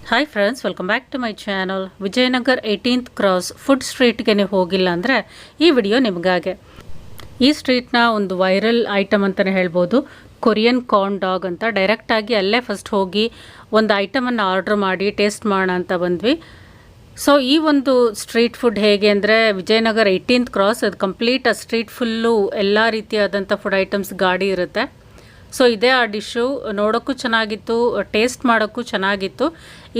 Hi friends, welcome back to my channel. Vijayanagar 18th cross food ಸ್ಟ್ರೀಟ್ಗೆ ನೀವು ಹೋಗಿಲ್ಲ ಅಂದರೆ ಈ ವಿಡಿಯೋ ನಿಮಗಾಗೆ. ಈ ಸ್ಟ್ರೀಟ್ನ ಒಂದು ವೈರಲ್ ಐಟಮ್ ಅಂತಲೇ ಹೇಳ್ಬೋದು. ಕೊರಿಯನ್ ಕಾರ್ನ್ ಡಾಗ್ ಅಂತ. ಡೈರೆಕ್ಟಾಗಿ ಅಲ್ಲೇ ಫಸ್ಟ್ ಹೋಗಿ ಒಂದು ಐಟಮನ್ನು ಆರ್ಡ್ರ್ ಮಾಡಿ ಟೇಸ್ಟ್ ಮಾಡೋಣ ಅಂತ ಬಂದ್ವಿ. ಸೊ ಈ ಒಂದು ಸ್ಟ್ರೀಟ್ ಫುಡ್ ಹೇಗೆ ಅಂದರೆ, ವಿಜಯನಗರ್ 18th ಕ್ರಾಸ್, ಅದು ಕಂಪ್ಲೀಟ್ ಆ ಸ್ಟ್ರೀಟ್ ಫುಲ್ಲು ಎಲ್ಲ ರೀತಿಯಾದಂಥ ಫುಡ್ ಐಟಮ್ಸ್ ಗಾಡಿ ಇರುತ್ತೆ. ಸೊ ಇದೇ ಆ ಡಿಶ್ಶು. ನೋಡೋಕ್ಕೂ ಚೆನ್ನಾಗಿತ್ತು, ಟೇಸ್ಟ್ ಮಾಡೋಕ್ಕೂ ಚೆನ್ನಾಗಿತ್ತು.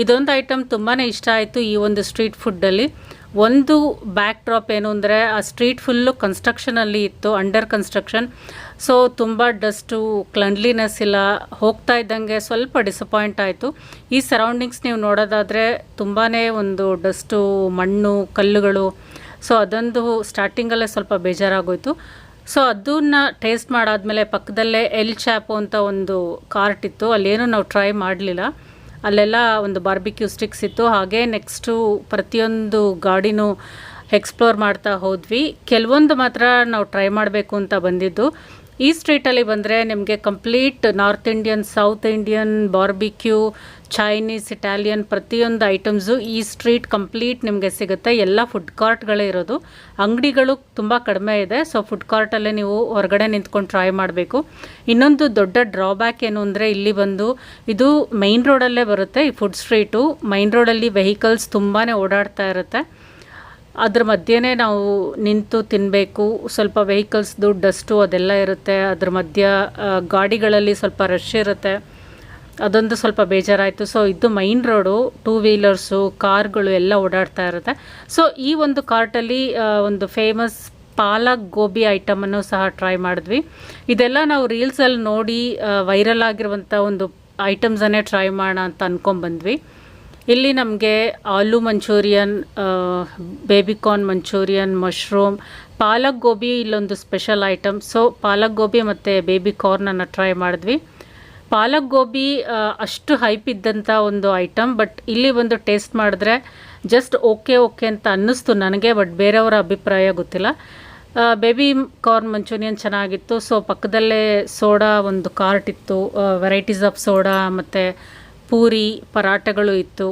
ಇದೊಂದು ಐಟಮ್ ತುಂಬಾ ಇಷ್ಟ ಆಯಿತು ಈ ಒಂದು ಸ್ಟ್ರೀಟ್ ಫುಡ್ಡಲ್ಲಿ. ಒಂದು ಬ್ಯಾಕ್ ಡ್ರಾಪ್ ಏನು ಅಂದರೆ, ಆ ಸ್ಟ್ರೀಟ್ ಫುಲ್ಲು ಕನ್ಸ್ಟ್ರಕ್ಷನಲ್ಲಿ ಇತ್ತು, ಅಂಡರ್ ಕನ್ಸ್ಟ್ರಕ್ಷನ್. ಸೊ ತುಂಬ ಡಸ್ಟು, ಕ್ಲನ್ಲಿನೆಸ್ ಇಲ್ಲ. ಹೋಗ್ತಾ ಇದ್ದಂಗೆ ಸ್ವಲ್ಪ ಡಿಸಪಾಯಿಂಟ್ ಆಯಿತು. ಈ ಸರೌಂಡಿಂಗ್ಸ್ ನೀವು ನೋಡೋದಾದರೆ ತುಂಬಾ ಒಂದು ಡಸ್ಟು, ಮಣ್ಣು, ಕಲ್ಲುಗಳು. ಸೊ ಅದೊಂದು ಸ್ಟಾರ್ಟಿಂಗಲ್ಲೇ ಸ್ವಲ್ಪ ಬೇಜಾರಾಗೋಯಿತು. ಸೊ ಅದನ್ನು ಟೇಸ್ಟ್ ಮಾಡಾದಮೇಲೆ ಪಕ್ಕದಲ್ಲೇ ಎಲ್ ಚಾಪು ಅಂತ ಒಂದು ಕಾರ್ಟ್ ಇತ್ತು. ಅಲ್ಲೇನೂ ನಾವು ಟ್ರೈ ಮಾಡಲಿಲ್ಲ. ಅಲ್ಲೆಲ್ಲ ಒಂದು ಬಾರ್ಬಿಕ್ಯೂ ಸ್ಟಿಕ್ಸ್ ಇತ್ತು. ಹಾಗೆ ನೆಕ್ಸ್ಟು ಪ್ರತಿಯೊಂದು ಗಾಡಿನೂ ಎಕ್ಸ್ಪ್ಲೋರ್ ಮಾಡ್ತಾ ಹೋದ್ವಿ. ಕೆಲವೊಂದು ಮಾತ್ರ ನಾವು ಟ್ರೈ ಮಾಡಬೇಕು ಅಂತ ಬಂದಿದ್ದು. ಈ ಸ್ಟ್ರೀಟಲ್ಲಿ ಬಂದರೆ ನಿಮಗೆ complete north Indian, south Indian, barbecue, Chinese, Italian ಪ್ರತಿಯೊಂದು ಐಟಮ್ಸು ಈ ಸ್ಟ್ರೀಟ್ ಕಂಪ್ಲೀಟ್ ನಿಮಗೆ ಸಿಗುತ್ತೆ. ಎಲ್ಲ ಫುಡ್ ಕಾರ್ಟ್ಗಳೇ ಇರೋದು. ಅಂಗಡಿಗಳು ತುಂಬ ಕಡಿಮೆ ಇದೆ. ಸೊ ಫುಡ್ ಕಾರ್ಟಲ್ಲೇ ನೀವು ಹೊರಗಡೆ ನಿಂತ್ಕೊಂಡು ಟ್ರೈ ಮಾಡಬೇಕು. ಇನ್ನೊಂದು ದೊಡ್ಡ ಡ್ರಾಬ್ಯಾಕ್ ಏನು ಅಂದರೆ, ಇಲ್ಲಿ ಬಂದು ಇದು ಮೈನ್ ರೋಡಲ್ಲೇ ಬರುತ್ತೆ ಈ ಫುಡ್ ಸ್ಟ್ರೀಟು. ಮೈನ್ ರೋಡಲ್ಲಿ ವೆಹಿಕಲ್ಸ್ ತುಂಬಾ ಓಡಾಡ್ತಾ ಇರುತ್ತೆ. ಅದ್ರ ಮಧ್ಯೆನೇ ನಾವು ನಿಂತು ತಿನ್ನಬೇಕು. ಸ್ವಲ್ಪ ವೆಹಿಕಲ್ಸ್ದು ಡಸ್ಟು ಅದೆಲ್ಲ ಇರುತ್ತೆ. ಅದ್ರ ಮಧ್ಯ ಗಾಡಿಗಳಲ್ಲಿ ಸ್ವಲ್ಪ ರಶ್ ಇರುತ್ತೆ. ಅದೊಂದು ಸ್ವಲ್ಪ ಬೇಜಾರಾಯಿತು. ಸೊ ಇದು ಮೈನ್ ರೋಡು, ಟೂ ವೀಲರ್ಸು, ಕಾರ್ಗಳು ಎಲ್ಲ ಓಡಾಡ್ತಾ ಇರುತ್ತೆ. ಸೊ ಈ ಒಂದು ಕಾರ್ಟಲ್ಲಿ ಒಂದು ಫೇಮಸ್ ಪಾಲಕ್ ಗೋಬಿ ಐಟಮನ್ನು ಸಹ ಟ್ರೈ ಮಾಡಿದ್ವಿ. ಇದೆಲ್ಲ ನಾವು ರೀಲ್ಸಲ್ಲಿ ನೋಡಿ ವೈರಲ್ ಆಗಿರುವಂಥ ಒಂದು ಐಟಮ್ಸನ್ನೇ ಟ್ರೈ ಮಾಡೋಣ ಅಂತ ಅಂದ್ಕೊಂಡ್ಬಂದ್ವಿ. ಇಲ್ಲಿ ನಮಗೆ ಆಲೂ ಮಂಚೂರಿಯನ್, ಬೇಬಿಕಾರ್ನ್ ಮಂಚೂರಿಯನ್, ಮಶ್ರೂಮ್, ಪಾಲಕ್ ಗೋಬಿ ಇಲ್ಲೊಂದು ಸ್ಪೆಷಲ್ ಐಟಮ್. ಸೊ ಪಾಲಕ್ ಗೋಬಿ ಮತ್ತು ಬೇಬಿಕಾರ್ನನ್ನು ಟ್ರೈ ಮಾಡಿದ್ವಿ. ಪಾಲಕ್ ಗೋಬಿ ಅಷ್ಟು ಹೈಪ್ ಇದ್ದಂಥ ಒಂದು ಐಟಮ್, ಬಟ್ ಇಲ್ಲಿ ಒಂದು ಟೇಸ್ಟ್ ಮಾಡಿದ್ರೆ ಜಸ್ಟ್ ಓಕೆ ಅಂತ ಅನ್ನಿಸ್ತು ನನಗೆ. ಬಟ್ ಬೇರೆಯವರ ಅಭಿಪ್ರಾಯ ಗೊತ್ತಿಲ್ಲ. ಬೇಬಿ ಕಾರ್ನ್ ಮಂಚೂರಿಯನ್ ಚೆನ್ನಾಗಿತ್ತು. ಸೊ ಪಕ್ಕದಲ್ಲೇ ಸೋಡಾ ಒಂದು ಕಾರ್ಟ್ ಇತ್ತು. ವೆರೈಟೀಸ್ ಆಫ್ ಸೋಡಾ ಮತ್ತು ಪೂರಿ, ಪರಾಟಗಳು ಇತ್ತು.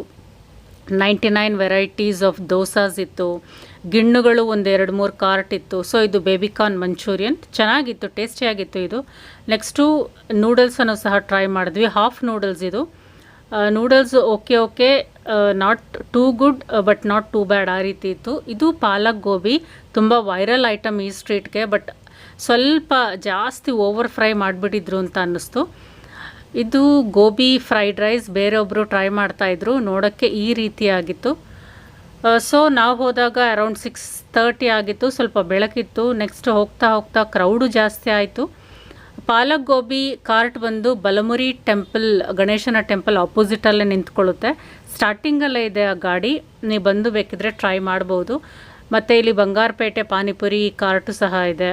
99 ವೆರೈಟೀಸ್ ಆಫ್ ದೋಸಾಸ್ ಇತ್ತು. ಗಿಣ್ಣುಗಳು ಒಂದು 2-3 ಕಾರ್ಟ್ ಇತ್ತು. ಸೊ ಇದು ಬೇಬಿಕಾರ್ನ್ ಮಂಚೂರಿಯನ್ ಚೆನ್ನಾಗಿತ್ತು, ಟೇಸ್ಟಿಯಾಗಿತ್ತು ಇದು. ನೆಕ್ಸ್ಟು ನೂಡಲ್ಸನ್ನು ಸಹ ಟ್ರೈ ಮಾಡಿದ್ವಿ. ಹಾಫ್ ನೂಡಲ್ಸ್ ಇದು. Noodles okay, not too good but not too bad, ಆ ರೀತಿ ಇತ್ತು. ಇದು ಪಾಲಕ್ ಗೋಬಿ ತುಂಬ ವೈರಲ್ ಐಟಮ್ ಈ ಸ್ಟ್ರೀಟ್ಗೆ. ಬಟ್ ಸ್ವಲ್ಪ ಜಾಸ್ತಿ ಓವರ್ ಫ್ರೈ ಮಾಡಿಬಿಟ್ಟಿದ್ರು ಅಂತ ಅನ್ನಿಸ್ತು. ಇದು ಗೋಬಿ ಫ್ರೈಡ್ ರೈಸ್ ಬೇರೊಬ್ಬರು ಟ್ರೈ ಮಾಡ್ತಾಯಿದ್ರು. ನೋಡೋಕ್ಕೆ ಈ ರೀತಿಯಾಗಿತ್ತು. ಸೊ ನಾವು ಹೋದಾಗ ಅರೌಂಡ್ 6:30 ಆಗಿತ್ತು. ಸ್ವಲ್ಪ ಬೆಳಕಿತ್ತು. ನೆಕ್ಸ್ಟ್ ಹೋಗ್ತಾ ಕ್ರೌಡು ಜಾಸ್ತಿ ಆಯಿತು. ಪಾಲಕ್ ಗೋಬಿ ಕಾರ್ಟ್ ಬಂದು ಬಲಮುರಿ ಟೆಂಪಲ್, ಗಣೇಶನ ಟೆಂಪಲ್ ಆಪೋಸಿಟಲ್ಲೇ ನಿಂತ್ಕೊಳ್ಳುತ್ತೆ. ಸ್ಟಾರ್ಟಿಂಗಲ್ಲೇ ಇದೆ ಆ ಗಾಡಿ. ನೀವು ಬಂದು ಬೇಕಿದ್ರೆ ಟ್ರೈ ಮಾಡ್ಬೋದು. ಮತ್ತು ಇಲ್ಲಿ ಬಂಗಾರಪೇಟೆ ಪಾನಿಪುರಿ ಕಾರ್ಟು ಸಹ ಇದೆ.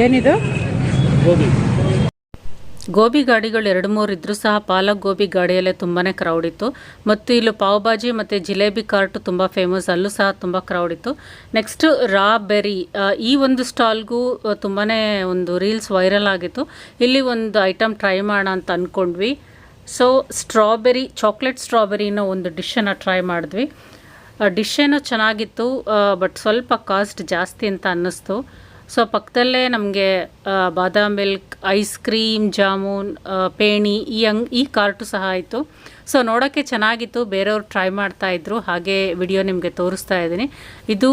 ಏನಿದು? ಗೋಬಿ ಗಾಡಿಗಳು 2-3 ಇದ್ದರೂ ಸಹ ಪಾಲಕ್ ಗೋಬಿ ಗಾಡಿಯಲ್ಲೇ ತುಂಬಾ ಕ್ರೌಡ್ ಇತ್ತು. ಮತ್ತು ಇಲ್ಲಿ ಪಾವ್ ಭಾಜಿ ಮತ್ತು ಜಿಲೇಬಿ ಕಾರ್ಟು ತುಂಬ ಫೇಮಸ್, ಅಲ್ಲೂ ಸಹ ತುಂಬ ಕ್ರೌಡ್ ಇತ್ತು. ನೆಕ್ಸ್ಟ್ ರಾ ಬೆರಿ, ಈ ಒಂದು ಸ್ಟಾಲ್ಗೂ ತುಂಬಾ ಒಂದು ರೀಲ್ಸ್ ವೈರಲ್ ಆಗಿತ್ತು. ಇಲ್ಲಿ ಒಂದು ಐಟಮ್ ಟ್ರೈ ಮಾಡೋಣ ಅಂತ ಅಂದ್ಕೊಂಡ್ವಿ. ಸೊ ಸ್ಟ್ರಾಬೆರಿ, ಚಾಕ್ಲೇಟ್ ಸ್ಟ್ರಾಬೆರಿನ ಒಂದು ಡಿಶನ್ನು ಟ್ರೈ ಮಾಡಿದ್ವಿ. ಡಿಶ್ ಏನೋ ಚೆನ್ನಾಗಿತ್ತು, ಬಟ್ ಸ್ವಲ್ಪ ಕಾಸ್ಟ್ ಜಾಸ್ತಿ ಅಂತ ಅನ್ನಿಸ್ತು. ಸೊ ಪಕ್ಕದಲ್ಲೇ ನಮಗೆ ಬಾದಾಮ್ milk, ice cream, jamun, pheni ಈ ಕಾರ್ಟು ಸಹ ಆಯಿತು. ಸೊ ನೋಡೋಕ್ಕೆ ಚೆನ್ನಾಗಿತ್ತು. ಬೇರೆಯವ್ರು ಟ್ರೈ ಮಾಡ್ತಾಯಿದ್ರು, ಹಾಗೆ ವಿಡಿಯೋ ನಿಮಗೆ ತೋರಿಸ್ತಾ ಇದ್ದೀನಿ. ಇದು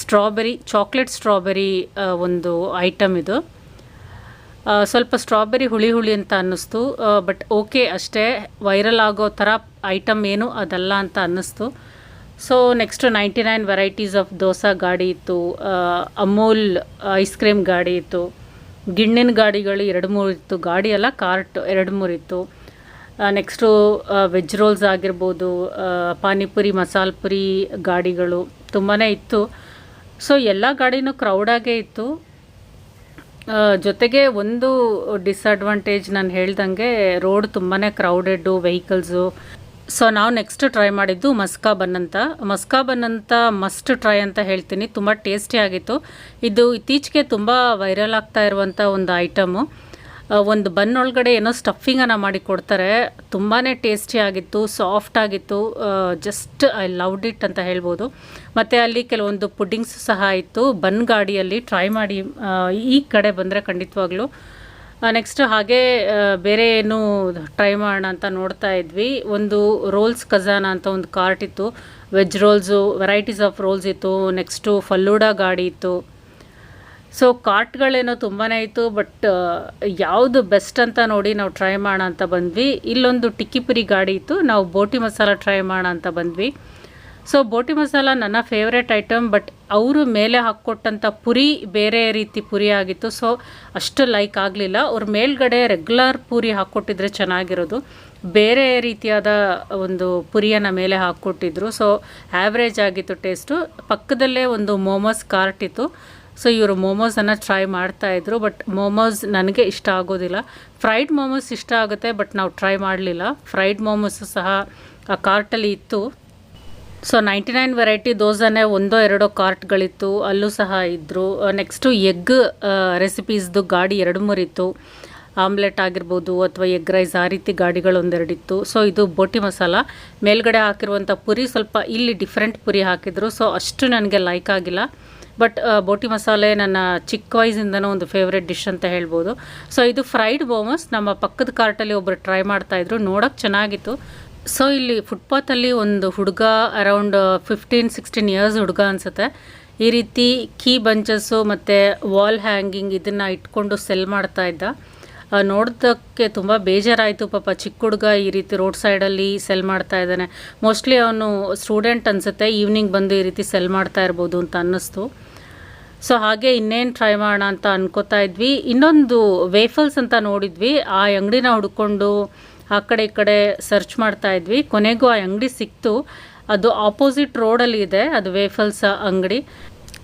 ಸ್ಟ್ರಾಬೆರಿ, ಚಾಕ್ಲೇಟ್ ಸ್ಟ್ರಾಬೆರಿ ಒಂದು ಐಟಮ್ ಇದು. ಸ್ವಲ್ಪ ಸ್ಟ್ರಾಬೆರಿ ಹುಳಿ ಅಂತ ಅನ್ನಿಸ್ತು. ಬಟ್ ಓಕೆ ಅಷ್ಟೇ, ವೈರಲ್ ಆಗೋ ಥರ ಐಟಮ್ ಏನು ಅದಲ್ಲ ಅಂತ ಅನ್ನಿಸ್ತು. So next 99 varieties of dosa ಗಾಡಿ ಇತ್ತು. ಅಮೂಲ್ ಐಸ್ ಕ್ರೀಮ್ ಗಾಡಿ ಇತ್ತು. ಗಿಣ್ಣಿನ ಗಾಡಿಗಳು 2-3 ಇತ್ತು. ಗಾಡಿ ಎಲ್ಲ ಕಾರ್ಟ್ 2-3 ಇತ್ತು. ನೆಕ್ಸ್ಟು ವೆಜ್ ರೋಲ್ಸ್ ಆಗಿರ್ಬೋದು, ಪಾನಿಪುರಿ, ಮಸಾಲೆ ಪುರಿ ಗಾಡಿಗಳು ತುಂಬಾ ಇತ್ತು. ಸೊ ಎಲ್ಲ ಗಾಡಿನೂ ಕ್ರೌಡಾಗೇ ಇತ್ತು. ಜೊತೆಗೆ ಒಂದು ಡಿಸ್ಅಡ್ವಾಂಟೇಜ್ ನಾನು ಹೇಳ್ದಂಗೆ, ರೋಡ್ ತುಂಬಾ ಕ್ರೌಡೆಡ್ಡು, ವೆಹಿಕಲ್ಸು. ಸೊ ನಾವು ನೆಕ್ಸ್ಟ್ ಟ್ರೈ ಮಾಡಿದ್ದು ಮಸ್ಕಾ ಬನ್ ಅಂತ ಮಸ್ಟ್ ಟ್ರೈ ಅಂತ ಹೇಳ್ತೀನಿ. ತುಂಬ ಟೇಸ್ಟಿ ಆಗಿತ್ತು. ಇದು ಇತ್ತೀಚೆಗೆ ತುಂಬ ವೈರಲ್ ಆಗ್ತಾ ಇರುವಂಥ ಒಂದು ಐಟಮು. ಒಂದು ಬನ್ ಒಳಗಡೆ ಏನೋ ಸ್ಟಫಿಂಗನ್ನು ಮಾಡಿ ಕೊಡ್ತಾರೆ. ತುಂಬಾ ಟೇಸ್ಟಿಯಾಗಿತ್ತು, ಸಾಫ್ಟಾಗಿತ್ತು. ಜಸ್ಟ್ ಐ ಲವ್ಡ್ ಇಟ್ ಅಂತ ಹೇಳ್ಬೋದು. ಮತ್ತು ಅಲ್ಲಿ ಕೆಲವೊಂದು ಪುಡ್ಡಿಂಗ್ಸ್ ಸಹ ಇತ್ತು. ಬನ್ ಗಾಡಿಯಲ್ಲಿ ಟ್ರೈ ಮಾಡಿ ಈ ಕಡೆ ಬಂದರೆ ಖಂಡಿತವಾಗ್ಲೂ. ನೆಕ್ಸ್ಟ್ ಹಾಗೆ ಬೇರೆ ಏನು ಟ್ರೈ ಮಾಡೋಣ ಅಂತ ನೋಡ್ತಾ ಇದ್ವಿ. ಒಂದು ರೋಲ್ಸ್ ಖಜಾನ ಅಂತ ಒಂದು ಕಾರ್ಟ್ ಇತ್ತು. Veg rolls, varieties of rolls ಇತ್ತು. ನೆಕ್ಸ್ಟು ಫಲ್ಲೂಡಾ ಗಾಡಿ ಇತ್ತು. ಸೊ ಕಾರ್ಟ್ಗಳೇನೋ ತುಂಬಾ ಇತ್ತು, ಬಟ್ ಯಾವುದು ಬೆಸ್ಟ್ ಅಂತ ನೋಡಿ ನಾವು ಟ್ರೈ ಮಾಡೋಣ ಅಂತ ಬಂದ್ವಿ. ಇಲ್ಲೊಂದು ಟಿಕ್ಕಿ ಪುರಿ ಗಾಡಿ ಇತ್ತು. ನಾವು ಬೋಟಿ ಮಸಾಲ ಟ್ರೈ ಮಾಡೋಣ ಅಂತ ಬಂದ್ವಿ. ಸೊ ಬೋಟಿ ಮಸಾಲ ನನ್ನ ಫೇವ್ರೆಟ್ ಐಟಮ್, ಬಟ್ ಅವರು ಮೇಲೆ ಹಾಕ್ಕೊಟ್ಟಂಥ ಪುರಿ ಬೇರೆ ರೀತಿ ಪುರಿ ಆಗಿತ್ತು. ಸೊ ಅಷ್ಟು ಲೈಕ್ ಆಗಲಿಲ್ಲ. ಅವ್ರ ಮೇಲ್ಗಡೆ ರೆಗ್ಯುಲರ್ ಪೂರಿ ಹಾಕ್ಕೊಟ್ಟಿದ್ರೆ ಚೆನ್ನಾಗಿರೋದು. ಬೇರೆ ರೀತಿಯಾದ ಒಂದು ಪುರಿಯನ್ನು ಮೇಲೆ ಹಾಕ್ಕೊಟ್ಟಿದ್ರು. ಸೊ ಆ್ಯಾವ್ರೇಜ್ ಆಗಿತ್ತು ಟೇಸ್ಟು. ಪಕ್ಕದಲ್ಲೇ ಒಂದು ಮೋಮೋಸ್ ಕಾರ್ಟ್ ಇತ್ತು. ಸೊ ಇವರು ಮೋಮೋಸನ್ನು ಟ್ರೈ ಮಾಡ್ತಾಯಿದ್ರು, ಬಟ್ ಮೋಮೋಸ್ ನನಗೆ ಇಷ್ಟ ಆಗೋದಿಲ್ಲ. ಫ್ರೈಡ್ ಮೋಮೋಸ್ ಇಷ್ಟ ಆಗುತ್ತೆ, ಬಟ್ ನಾವು ಟ್ರೈ ಮಾಡಲಿಲ್ಲ. ಫ್ರೈಡ್ ಮೋಮೋಸು ಸಹ ಆ ಕಾರ್ಟಲ್ಲಿ ಇತ್ತು. ಸೊ 99 ವೆರೈಟಿ ದೋಸೆನೇ ಒಂದೋ ಎರಡೋ ಕಾರ್ಟ್ಗಳಿತ್ತು, ಅಲ್ಲೂ ಸಹ ಇದ್ದರು. ನೆಕ್ಸ್ಟು ಎಗ್ ರೆಸಿಪೀಸ್ದು ಗಾಡಿ 2-3 ಇತ್ತು. ಆಮ್ಲೆಟ್ ಆಗಿರ್ಬೋದು ಅಥವಾ ಎಗ್ ರೈಸ್, ಆ ರೀತಿ ಗಾಡಿಗಳು ಒಂದೆರಡಿತ್ತು. ಸೊ ಇದು ಬೋಟಿ ಮಸಾಲ. ಮೇಲ್ಗಡೆ ಹಾಕಿರುವಂಥ ಪುರಿ ಸ್ವಲ್ಪ ಇಲ್ಲಿ ಡಿಫ್ರೆಂಟ್ ಪುರಿ ಹಾಕಿದ್ರು. ಸೊ ಅಷ್ಟು ನನಗೆ ಲೈಕ್ ಆಗಿಲ್ಲ. ಬಟ್ ಬೋಟಿ ಮಸಾಲೆ ನನ್ನ ಚಿಕ್ಕ ವಯಸ್ಸಿಂದನೂ ಒಂದು ಫೇವ್ರೆಟ್ ಡಿಶ್ ಅಂತ ಹೇಳ್ಬೋದು. ಸೊ ಇದು ಫ್ರೈಡ್ ಮೋಮೋಸ್. ನಮ್ಮ ಪಕ್ಕದ ಕಾರ್ಟಲ್ಲಿ ಒಬ್ಬರು ಟ್ರೈ ಮಾಡ್ತಾಯಿದ್ರು, ನೋಡೋಕ್ಕೆ ಚೆನ್ನಾಗಿತ್ತು. ಸೊ ಇಲ್ಲಿ ಫುಟ್ಪಾತಲ್ಲಿ ಒಂದು ಹುಡುಗ ಅರೌಂಡ್ 15-16 ಇಯರ್ಸ್ ಹುಡುಗ ಅನಿಸುತ್ತೆ. ಈ ರೀತಿ ಕೀ ಬಂಚಸ್ಸು ಮತ್ತು ವಾಲ್ ಹ್ಯಾಂಗಿಂಗ್ ಇದನ್ನು ಇಟ್ಕೊಂಡು ಸೆಲ್ ಮಾಡ್ತಾ ಇದ್ದ. ನೋಡೋದಕ್ಕೆ ತುಂಬ ಬೇಜಾರಾಯಿತು. ಪಾಪ ಚಿಕ್ಕ ಹುಡುಗ ಈ ರೀತಿ ರೋಡ್ ಸೈಡಲ್ಲಿ ಸೆಲ್ ಮಾಡ್ತಾ ಇದ್ದಾನೆ. ಮೋಸ್ಟ್ಲಿ ಅವನು ಸ್ಟೂಡೆಂಟ್ ಅನಿಸುತ್ತೆ. ಈವ್ನಿಂಗ್ ಬಂದು ಈ ರೀತಿ ಸೆಲ್ ಮಾಡ್ತಾ ಇರ್ಬೋದು ಅಂತ ಅನ್ನಿಸ್ತು. ಸೊ ಹಾಗೆ ಇನ್ನೇನು ಟ್ರೈ ಮಾಡೋಣ ಅಂತ ಅನ್ಕೋತಾ ಇದ್ವಿ. ಇನ್ನೊಂದು ವೇಫಲ್ಸ್ ಅಂತ ನೋಡಿದ್ವಿ. ಆ ಅಂಗಡಿನ ಹುಡ್ಕೊಂಡು ಆ ಕಡೆ ಈ ಕಡೆ ಸರ್ಚ್ ಮಾಡ್ತಾ ಇದ್ವಿ. ಕೊನೆಗೂ ಆ ಅಂಗಡಿ ಸಿಕ್ತು. ಅದು ಆಪೋಸಿಟ್ ರೋಡಲ್ಲಿ ಇದೆ, ಅದು ವೇಫಲ್ಸ್ ಅಂಗಡಿ.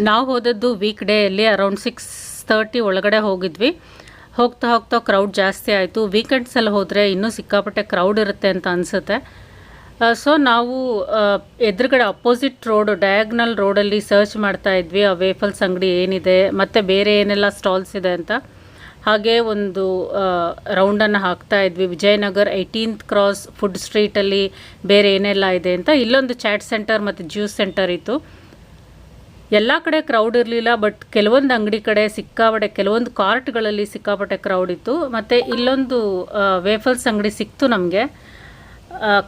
ನಾವು ಹೋದದ್ದು ವೀಕ್ ಡೇಯಲ್ಲಿ ಅರೌಂಡ್ 6:30 ಒಳಗಡೆ ಹೋಗಿದ್ವಿ. ಹೋಗ್ತಾ ಹೋಗ್ತಾ ಕ್ರೌಡ್ ಜಾಸ್ತಿ ಆಯಿತು. ವೀಕೆಂಡ್ಸಲ್ಲಿ ಹೋದರೆ ಇನ್ನೂ ಸಿಕ್ಕಾಪಟ್ಟೆ ಕ್ರೌಡ್ ಇರುತ್ತೆ ಅಂತ ಅನಿಸುತ್ತೆ. ಸೊ ನಾವು ಎದುರುಗಡೆ ಅಪೋಸಿಟ್ ರೋಡು, ಡಯಾಗ್ನಲ್ ರೋಡಲ್ಲಿ ಸರ್ಚ್ ಮಾಡ್ತಾ ಇದ್ವಿ ಆ ವೇಫಲ್ಸ್ ಅಂಗಡಿ ಏನಿದೆ ಮತ್ತು ಬೇರೆ ಏನೆಲ್ಲ ಸ್ಟಾಲ್ಸ್ ಇದೆ ಅಂತ. ಹಾಗೆ ಒಂದು ರೌಂಡನ್ನು ಹಾಕ್ತಾ ಇದ್ವಿ. ವಿಜಯನಗರ್ 18th ಕ್ರಾಸ್ ಫುಡ್ ಸ್ಟ್ರೀಟಲ್ಲಿ ಬೇರೆ ಏನೆಲ್ಲ ಇದೆ ಅಂತ. ಇಲ್ಲೊಂದು ಚಾಟ್ ಸೆಂಟರ್ ಮತ್ತು ಜ್ಯೂಸ್ ಸೆಂಟರ್ ಇತ್ತು. ಎಲ್ಲ ಕಡೆ ಕ್ರೌಡ್ ಇರಲಿಲ್ಲ, ಬಟ್ ಕೆಲವೊಂದು ಅಂಗಡಿ ಕಡೆ ಸಿಕ್ಕಾಪಟ್ಟೆ, ಕೆಲವೊಂದು ಕಾರ್ಟ್ಗಳಲ್ಲಿ ಸಿಕ್ಕಾಪಟ್ಟೆ ಕ್ರೌಡ್ ಇತ್ತು. ಮತ್ತು ಇಲ್ಲೊಂದು ವೇಫಲ್ಸ್ ಅಂಗಡಿ ಸಿಕ್ತು ನಮಗೆ.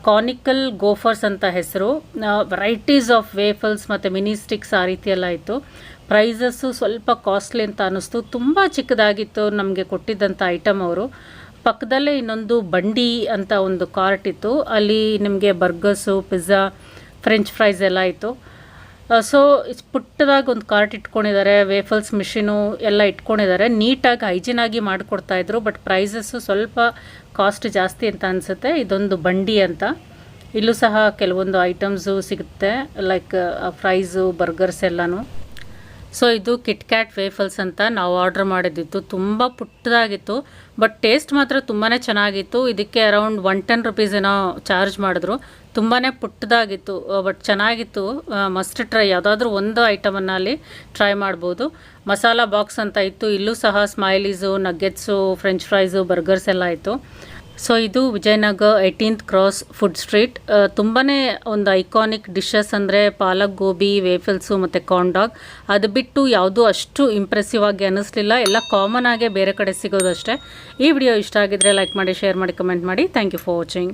ಕಾನಿಕಲ್ ಗೋಫರ್ಸ್ ಅಂತ ಹೆಸರು. ವೆರೈಟೀಸ್ ಆಫ್ ವೇಫಲ್ಸ್ ಮತ್ತು ಮಿನಿ ಸ್ಟಿಕ್ಸ್ ಆ ರೀತಿ ಎಲ್ಲ ಇತ್ತು. ಪ್ರೈಸಸ್ಸು ಸ್ವಲ್ಪ ಕಾಸ್ಟ್ಲಿ ಅಂತ ಅನ್ನಿಸ್ತು. ತುಂಬ ಚಿಕ್ಕದಾಗಿತ್ತು ನಮಗೆ ಕೊಟ್ಟಿದ್ದಂಥ ಐಟಮ್ ಅವರು. ಪಕ್ಕದಲ್ಲೇ ಇನ್ನೊಂದು ಬಂಡಿ ಅಂತ ಒಂದು ಕಾರ್ಟ್ ಇತ್ತು. ಅಲ್ಲಿ ನಿಮಗೆ ಬರ್ಗರ್ಸು, ಪಿಜ್ಜಾ, ಫ್ರೆಂಚ್ ಫ್ರೈಸ್ ಎಲ್ಲ ಇತ್ತು. ಸೊ ಪುಟ್ಟದಾಗಿ ಒಂದು ಕಾರ್ಟ್ ಇಟ್ಕೊಂಡಿದ್ದಾರೆ. ವೇಫಲ್ಸ್ ಮಿಷಿನು ಎಲ್ಲ ಇಟ್ಕೊಂಡಿದ್ದಾರೆ. ನೀಟಾಗಿ ಹೈಜಿನಾಗಿ ಮಾಡಿಕೊಡ್ತಾಯಿದ್ರು, ಬಟ್ ಪ್ರೈಸಸ್ಸು ಸ್ವಲ್ಪ ಕಾಸ್ಟ್ ಜಾಸ್ತಿ ಅಂತ ಅನಿಸುತ್ತೆ. ಇದೊಂದು ಬಂಡಿ ಅಂತ. ಇಲ್ಲೂ ಸಹ ಕೆಲವೊಂದು ಐಟಮ್ಸು ಸಿಗುತ್ತೆ, ಲೈಕ್ ಫ್ರೈಸು, ಬರ್ಗರ್ಸ್ ಎಲ್ಲನೂ. ಸೊ ಇದು ಕಿಟ್ ಕ್ಯಾಟ್ ವೇಫಲ್ಸ್ ಅಂತ ನಾವು ಆರ್ಡ್ರ್ ಮಾಡಿದ್ದಿತ್ತು. ತುಂಬ ಪುಟ್ಟದಾಗಿತ್ತು, ಬಟ್ ಟೇಸ್ಟ್ ಮಾತ್ರ ತುಂಬಾ ಚೆನ್ನಾಗಿತ್ತು. ಇದಕ್ಕೆ ಅರೌಂಡ್ 110 rupees ಏನೋ ಚಾರ್ಜ್ ಮಾಡಿದ್ರು. ತುಂಬಾ ಪುಟ್ಟದಾಗಿತ್ತು, ಬಟ್ ಚೆನ್ನಾಗಿತ್ತು. Must try. ಯಾವುದಾದ್ರೂ ಒಂದು ಐಟಮನ್ನು ಅಲ್ಲಿ ಟ್ರೈ ಮಾಡ್ಬೋದು. ಮಸಾಲ ಬಾಕ್ಸ್ ಅಂತ ಇತ್ತು. ಇಲ್ಲೂ ಸಹ ಸ್ಮೈಲೀಸು, ನಗ್ಗೆಟ್ಸು, ಫ್ರೆಂಚ್ ಫ್ರೈಸು, ಬರ್ಗರ್ಸ್ ಎಲ್ಲ ಇತ್ತು. ಸೊ ಇದು Vijayanagar 18th cross food street. ತುಂಬಾ ಒಂದು ಐಕಾನಿಕ್ ಡಿಶಸ್ ಅಂದರೆ ಪಾಲಕ್ ಗೋಬಿ, ವೇಫಲ್ಸು ಮತ್ತು ಕಾರ್ನ್ ಡಾಗ್. ಅದು ಬಿಟ್ಟು ಯಾವುದೂ ಅಷ್ಟು ಇಂಪ್ರೆಸಿವ್ ಆಗಿ ಅನ್ನಿಸ್ಲಿಲ್ಲ. ಎಲ್ಲ ಕಾಮನ್ ಆಗೇ ಬೇರೆ ಕಡೆ ಸಿಗೋದಷ್ಟೇ. ಈ ವಿಡಿಯೋ ಇಷ್ಟ ಆಗಿದ್ರೆ ಲೈಕ್ ಮಾಡಿ, ಶೇರ್ ಮಾಡಿ, ಕಮೆಂಟ್ ಮಾಡಿ. Thank you for watching.